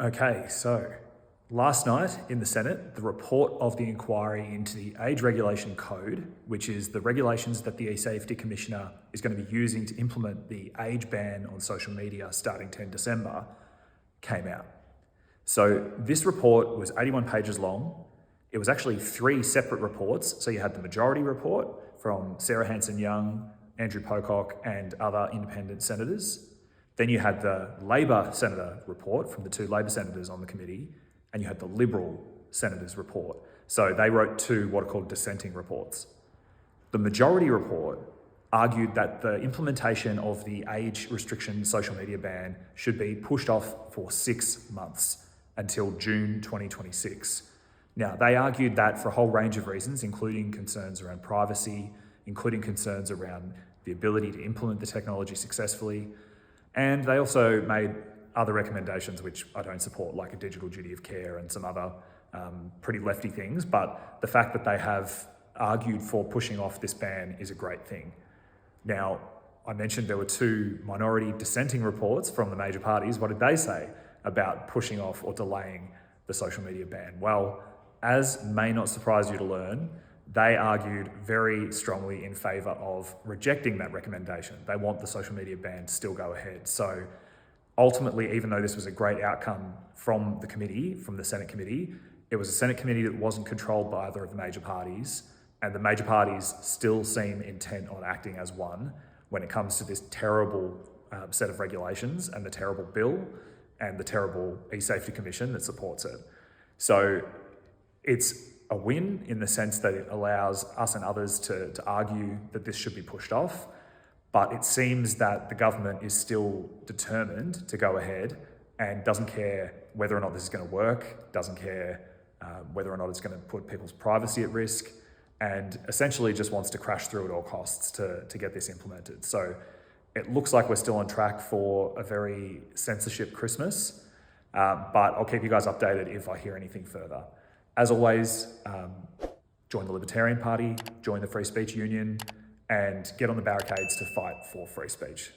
Okay, so last night in the Senate, the report of the inquiry into the Age Regulation Code, which is the regulations that the E-Safety Commissioner is going to be using to implement the age ban on social media starting 10 December, came out. So this report was 81 pages long. It was actually 3 separate reports. So you had the majority report from Sarah Hanson-Young, Andrew Pocock, and other independent senators. Then you had the Labor senator report from the 2 Labor senators on the committee, and you had the Liberal senators report. So they wrote 2 what are called dissenting reports. The majority report argued that the implementation of the age restriction social media ban should be pushed off for 6 months until June 2026. Now, they argued that for a whole range of reasons, including concerns around privacy, including concerns around the ability to implement the technology successfully. And they also made other recommendations which I don't support, like a digital duty of care and some other pretty lefty things. But the fact that they have argued for pushing off this ban is a great thing. Now, I mentioned there were 2 minority dissenting reports from the major parties. What did they say about pushing off or delaying the social media ban? Well, as may not surprise you to learn, they argued very strongly in favour of rejecting that recommendation. They want the social media ban to still go ahead. So ultimately, even though this was a great outcome from the committee, from the Senate committee, it was a Senate committee that wasn't controlled by either of the major parties, and the major parties still seem intent on acting as one when it comes to this terrible set of regulations and the terrible bill and the terrible E-Safety Commission that supports it. So it's a win in the sense that it allows us and others to argue that this should be pushed off, but it seems that the government is still determined to go ahead and doesn't care whether or not this is going to work, doesn't care whether or not it's going to put people's privacy at risk, and essentially just wants to crash through at all costs to get this implemented. So it looks like we're still on track for a very censorship Christmas, but I'll keep you guys updated if I hear anything further. As always, join the Libertarian Party, join the Free Speech Union, and get on the barricades to fight for free speech.